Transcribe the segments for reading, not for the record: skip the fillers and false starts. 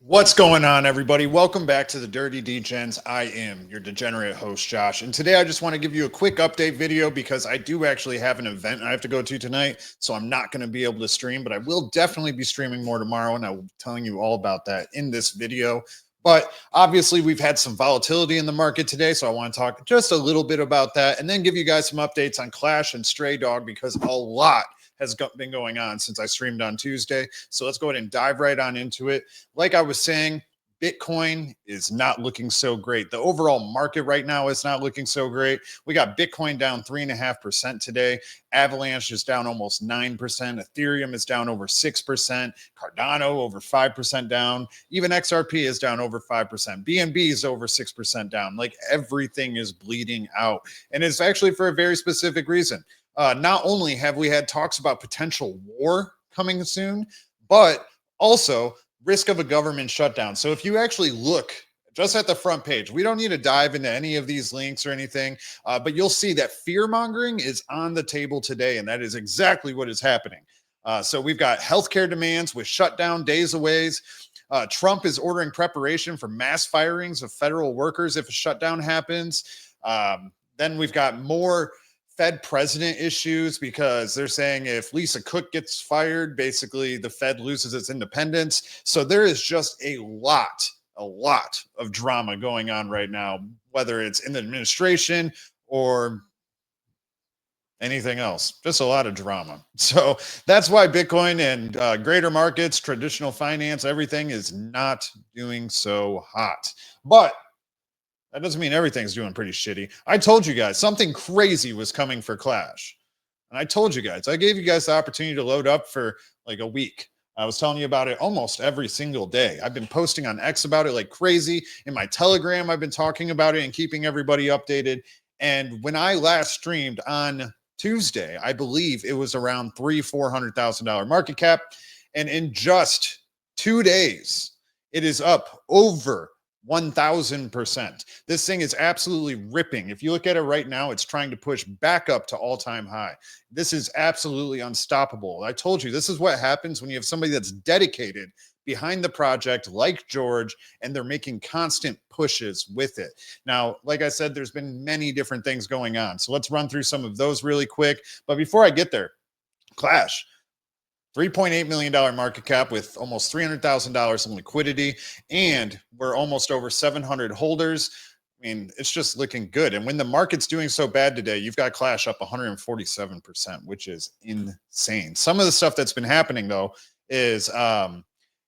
What's going on, everybody? Welcome back to the Dirty Degens. I am your degenerate host, Josh. And today I just want to give you a quick update video because I do actually have an event I have to go to tonight. So I'm not going to be able to stream, but I will definitely be streaming more tomorrow. And I will be telling you all about that in this video. But obviously, we've had some volatility in the market today. So I want to talk just a little bit about that and then give you guys some updates on Clash and Stray Dog because a lot has been going on since I streamed on Tuesday. So let's go ahead and dive right on into it. Like I was saying, Bitcoin is not looking so great. The overall market right now is not looking so great. We got Bitcoin down 3.5% today. Avalanche is down almost 9%. Ethereum is down over 6%. Cardano over 5% down. Even XRP is down over 5%. BNB is over 6% down. Like everything is bleeding out. And it's actually for a very specific reason. Not only have we had talks about potential war coming soon, but also risk of a government shutdown. So if you actually look just at the front page, we don't need to dive into any of these links or anything, but you'll see that fear mongering is on the table today, and that is exactly what is happening. So we've got healthcare demands with shutdown days away. Trump is ordering preparation for mass firings of federal workers if a shutdown happens. Then we've got more Fed president issues because they're saying if Lisa Cook gets fired, basically the Fed loses its independence. So there is just a lot of drama going on right now, whether it's in the administration or anything else, just a lot of drama. So that's why Bitcoin and greater markets, traditional finance, everything is not doing so hot. But that doesn't mean everything's doing pretty shitty. I told you guys something crazy was coming for Clash. And I told you guys, I gave you guys the opportunity to load up for like a week. I was telling you about it almost every single day. I've been posting on X about it like crazy. In my Telegram, I've been talking about it and keeping everybody updated. And when I last streamed on Tuesday, I believe it was around $400,000 market cap. And in just 2 days, it is up over 1,000%. This thing is absolutely ripping. If you look at it right now, it's trying to push back up to all-time high. This is absolutely unstoppable. I told you, this is what happens when you have somebody that's dedicated behind the project like George, and they're making constant pushes with it. Now, like I said, there's been many different things going on. So let's run through some of those really quick. But before I get there, Clash. $3.8 million market cap with almost $300,000 in liquidity, and we're almost over 700 holders. I mean, it's just looking good. And when the market's doing so bad today, you've got Clash up 147%, which is insane. Some of the stuff that's been happening, though, is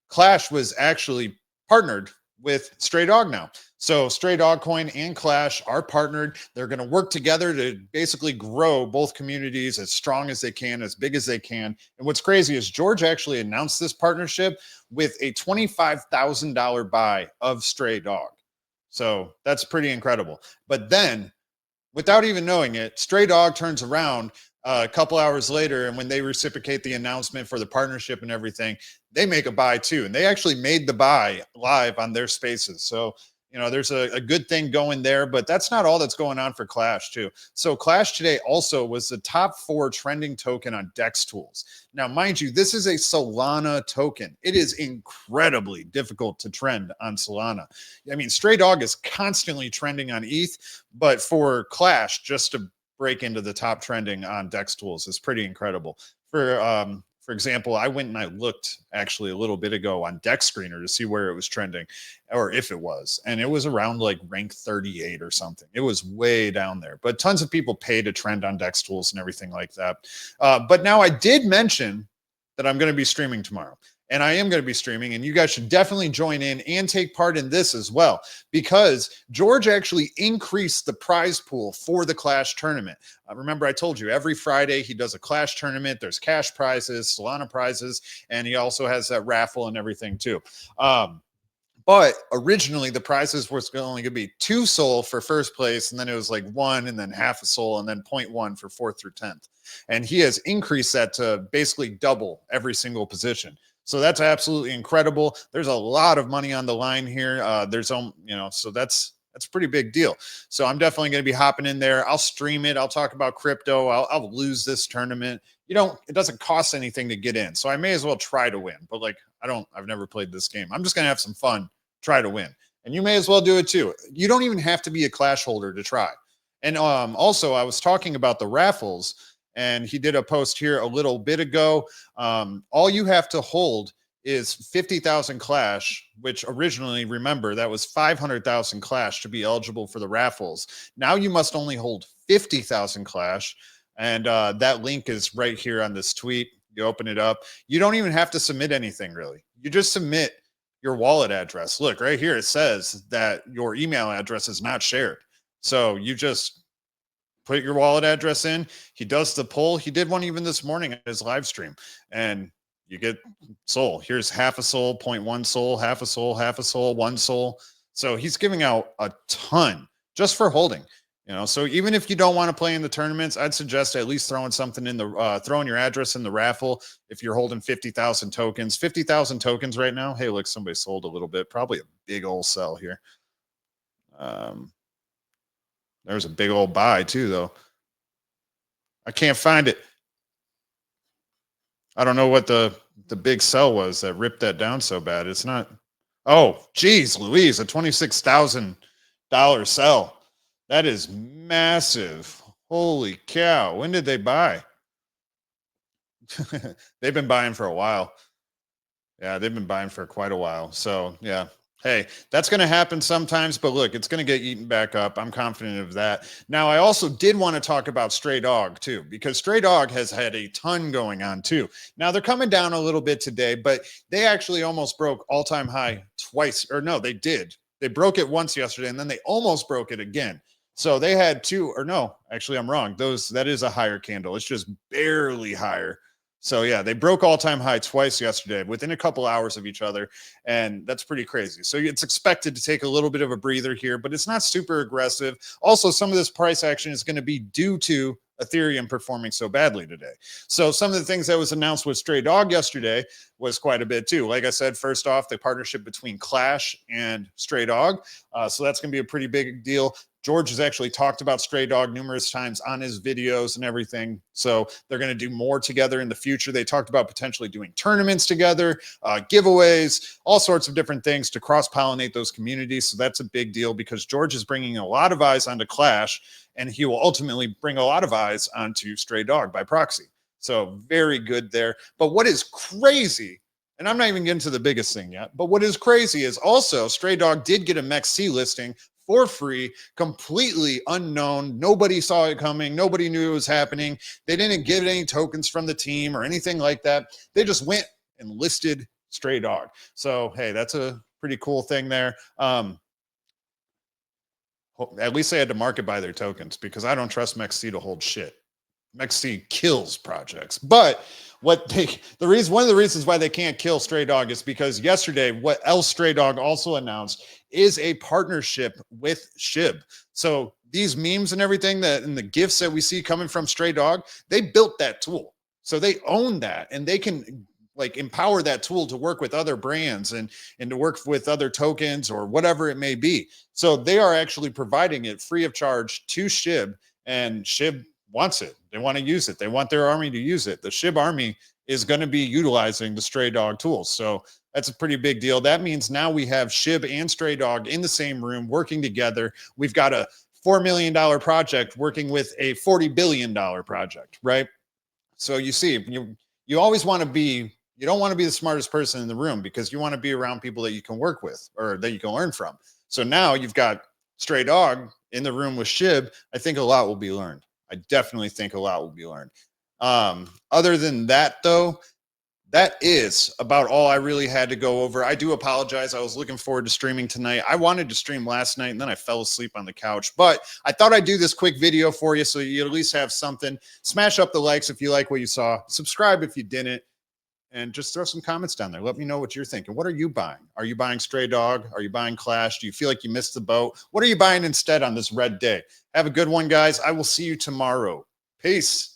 Clash was actually partnered with Stray Dog now. So Stray Dog Coin and Clash are partnered. They're going to work together to basically grow both communities as strong as they can, as big as they can. And what's crazy is George actually announced this partnership with a $25,000 buy of Stray Dog. So that's pretty incredible. But then, without even knowing it, Stray Dog turns around a couple hours later, and when they reciprocate the announcement for the partnership and everything, they make a buy too. And they actually made the buy live on their spaces. So, you know, there's a good thing going there, but that's not all that's going on for Clash too. So Clash today also was the top 4 trending token on DEXTools. Now, mind you, this is a Solana token. It is incredibly difficult to trend on Solana. I mean, Stray Dog is constantly trending on ETH, but for Clash, just to break into the top trending on DEXTools is pretty incredible. For example, I went and I looked actually a little bit ago on Dex Screener to see where it was trending, or if it was, and it was around like rank 38 or something. It was way down there, but tons of people pay to trend on DEXTools and everything like that. But now I did mention that I'm going to be streaming tomorrow. And I am going to be streaming, and you guys should definitely join in and take part in this as well, because George actually increased the prize pool for the Clash tournament. Remember, I told you every Friday he does a Clash tournament. There's cash prizes, Solana prizes, and he also has that raffle and everything too. But originally the prizes was only going to be 2 SOL for first place, and then it was like 1 and then half a SOL and then 0.1 for 4th through 10th. And he has increased that to basically double every single position. So that's absolutely incredible. There's a lot of money on the line here. So that's a pretty big deal. So I'm definitely going to be hopping in there. I'll stream it. I'll talk about crypto. I'll lose this tournament. It doesn't cost anything to get in. So I may as well try to win, but like, I've never played this game. I'm just going to have some fun, try to win. And you may as well do it too. You don't even have to be a Clash holder to try. And also, I was talking about the raffles, and he did a post here a little bit ago. All you have to hold is 50,000 Clash, which originally, remember, that was 500,000 Clash to be eligible for the raffles. Now you must only hold 50,000 Clash, and that link is right here on this tweet. You open it up. You don't even have to submit anything, really. You just submit your wallet address. Look, right here, it says that your email address is not shared. So you just put your wallet address in. He does the poll. He did one even this morning at his live stream, and you get soul. Here's half a soul, 0.1 soul, half a soul, half a soul, 1 soul. So he's giving out a ton just for holding. You know, so even if you don't want to play in the tournaments, I'd suggest at least throwing something in the throwing your address in the raffle. If you're holding 50,000 tokens, 50,000 tokens right now. Hey, look, somebody sold a little bit. Probably a big old sell here. There's a big old buy too, though. I can't find it. I don't know what the big sell was that ripped that down so bad. It's not. Oh, geez, Louise, a $26,000 sell. That is massive. Holy cow. When did they buy? They've been buying for a while. Yeah, they've been buying for quite a while. So, yeah. Hey, that's going to happen sometimes, but look, it's going to get eaten back up. I'm confident of that. Now, I also did want to talk about Stray Dog too, because Stray Dog has had a ton going on too. Now, they're coming down a little bit today, but they actually almost broke all-time high twice. Or no, they did. They broke it once yesterday, and then they almost broke it again. So they had two, or no, actually, I'm wrong. That is a higher candle. It's just barely higher. So yeah, they broke all-time high twice yesterday within a couple hours of each other, and that's pretty crazy. So it's expected to take a little bit of a breather here, but it's not super aggressive. Also, some of this price action is going to be due to Ethereum performing so badly today. So some of the things that was announced with Stray Dog yesterday was quite a bit too. Like I said, first off, the partnership between Clash and Stray Dog. So that's going to be a pretty big deal. George has actually talked about Stray Dog numerous times on his videos and everything. So they're going to do more together in the future. They talked about potentially doing tournaments together, giveaways, all sorts of different things to cross-pollinate those communities. So that's a big deal because George is bringing a lot of eyes onto Clash, and he will ultimately bring a lot of eyes onto Stray Dog by proxy. So very good there. But what is crazy, and I'm not even getting to the biggest thing yet, but what is crazy is also Stray Dog did get a MEXC listing for free, completely unknown. Nobody saw it coming. Nobody knew it was happening. They didn't get any tokens from the team or anything like that. They just went and listed Stray Dog. So, hey, that's a pretty cool thing there. At least they had to market buy their tokens because I don't trust MEXC to hold shit. MEXC kills projects. But one of the reasons why they can't kill Stray Dog is because yesterday, what else Stray Dog also announced is a partnership with SHIB. So these memes and everything and the gifts that we see coming from Stray Dog, they built that tool. So they own that, and they can like empower that tool to work with other brands and to work with other tokens or whatever it may be. So they are actually providing it free of charge to SHIB, and SHIB wants it. They want to use it. They want their army to use it. The SHIB army is going to be utilizing the Stray Dog tools. So that's a pretty big deal. That means now we have SHIB and Stray Dog in the same room working together. We've got a $4 million project working with a $40 billion project, right? So you see, you always want to be, you don't want to be the smartest person in the room because you want to be around people that you can work with or that you can learn from. So now you've got Stray Dog in the room with SHIB. I think a lot will be learned. I definitely think a lot will be learned. Other than that, though, that is about all I really had to go over. I do apologize. I was looking forward to streaming tonight. I wanted to stream last night, and then I fell asleep on the couch. But I thought I'd do this quick video for you so you at least have something. Smash up the likes if you like what you saw. Subscribe if you didn't. And just throw some comments down there. Let me know what you're thinking. What are you buying? Are you buying Stray Dog? Are you buying Clash? Do you feel like you missed the boat? What are you buying instead on this red day? Have a good one, guys. I will see you tomorrow. Peace.